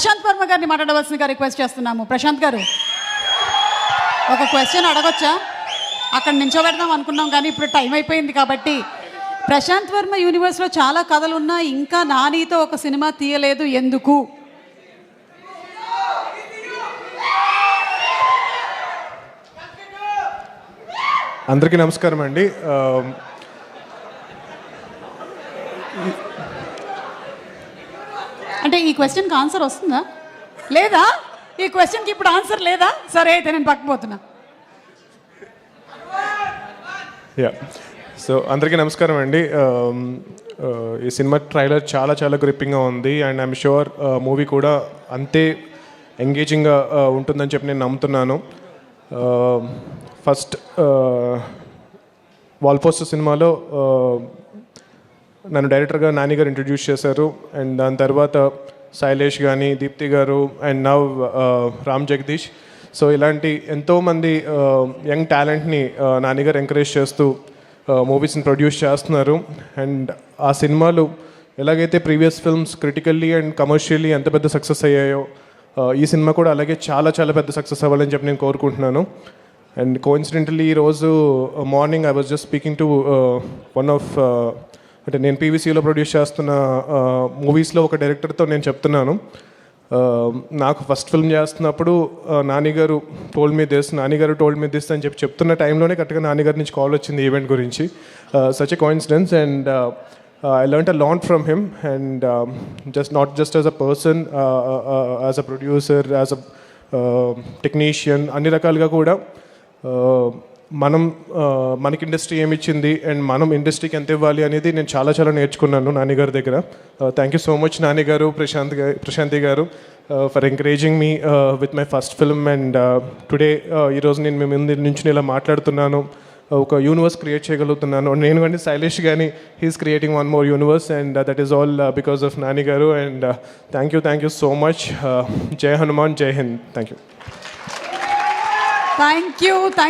ప్రశాంత్ వర్మ గారిని మాట్లాడవలసిందిగా రిక్వెస్ట్ చేస్తున్నాము. ప్రశాంత్ గారు, ఒక క్వశ్చన్ అడగొచ్చా? అక్కడ నించోబెడదాం అనుకున్నాం కానీ ఇప్పుడు టైం అయిపోయింది కాబట్టి. ప్రశాంత్ వర్మ యూనివర్స్లో చాలా కథలు ఉన్నాయి, ఇంకా నానితో ఒక సినిమా తీయలేదు ఎందుకు? అందరికీ నమస్కారం అండి. అంటే ఈ క్వశ్చన్కి ఆన్సర్ వస్తుందా లేదా? ఈ క్వశ్చన్కి ఇప్పుడు ఆన్సర్ లేదా? సరే అయితే నేను పక్కపోతున్నా. సో అందరికీ నమస్కారం అండి. ఈ సినిమా ట్రైలర్ చాలా చాలా గ్రిప్పింగ్గా ఉంది అండ్ ఐఎమ్ షూర్ మూవీ కూడా అంతే ఎంగేజింగ్గా ఉంటుందని చెప్పి నేను నమ్ముతున్నాను. ఫస్ట్ వాల్ పోస్టర్ సినిమాలో నన్ను డైరెక్టర్గా నాని గారు ఇంట్రడ్యూస్ చేశారు అండ్ దాని తర్వాత శైలేష్ కానీ, దీప్తి గారు and now Ram Jagadish. So ఇలాంటి ఎంతోమంది యంగ్ టాలెంట్ని నాని గారు ఎంకరేజ్ చేస్తూ మూవీస్ని ప్రొడ్యూస్ చేస్తున్నారు. అండ్ ఆ సినిమాలు ఎలాగైతే previous films critically and commercially ఎంత పెద్ద సక్సెస్ అయ్యాయో ఈ సినిమా కూడా అలాగే చాలా చాలా పెద్ద సక్సెస్ అవ్వాలని చెప్పి నేను కోరుకుంటున్నాను. అండ్ కోఇన్సిడెంటలీ ఈరోజు morning I was just speaking to one of అంటే నేను పీవీసీలో ప్రొడ్యూస్ చేస్తున్న మూవీస్లో ఒక డైరెక్టర్తో నేను చెప్తున్నాను, నాకు ఫస్ట్ ఫిల్మ్ చేస్తున్నప్పుడు నానిగారు టోల్డ్ మీ దిస్ అని చెప్తున్న టైంలోనే కరెక్ట్గా నానిగారి నుంచి కాల్ వచ్చింది ఈవెంట్ గురించి. Such a coincidence and I learned a lot from him and not just as a person, as a producer, as a technician, అన్ని రకాలుగా కూడా మనకి ఇండస్ట్రీ ఏమి ఇచ్చింది అండ్ మనం ఇండస్ట్రీకి ఎంత ఇవ్వాలి అనేది నేను చాలా చాలా నేర్చుకున్నాను నాని గారి దగ్గర. Thank you so much Nani గారు, ప్రశాంతి గారు for encouraging me with my first film. And today ఈరోజు నేను మీ ముందు నుంచి ఇలా మాట్లాడుతున్నాను, ఒక యూనివర్స్ క్రియేట్ చేయగలుగుతున్నాను. నేను కానీ శైలేష్ కానీ he's creating one more universe and that is all because of Nani గారు. And thank you so much. Jai Hanuman, జై హింద్. Thank you.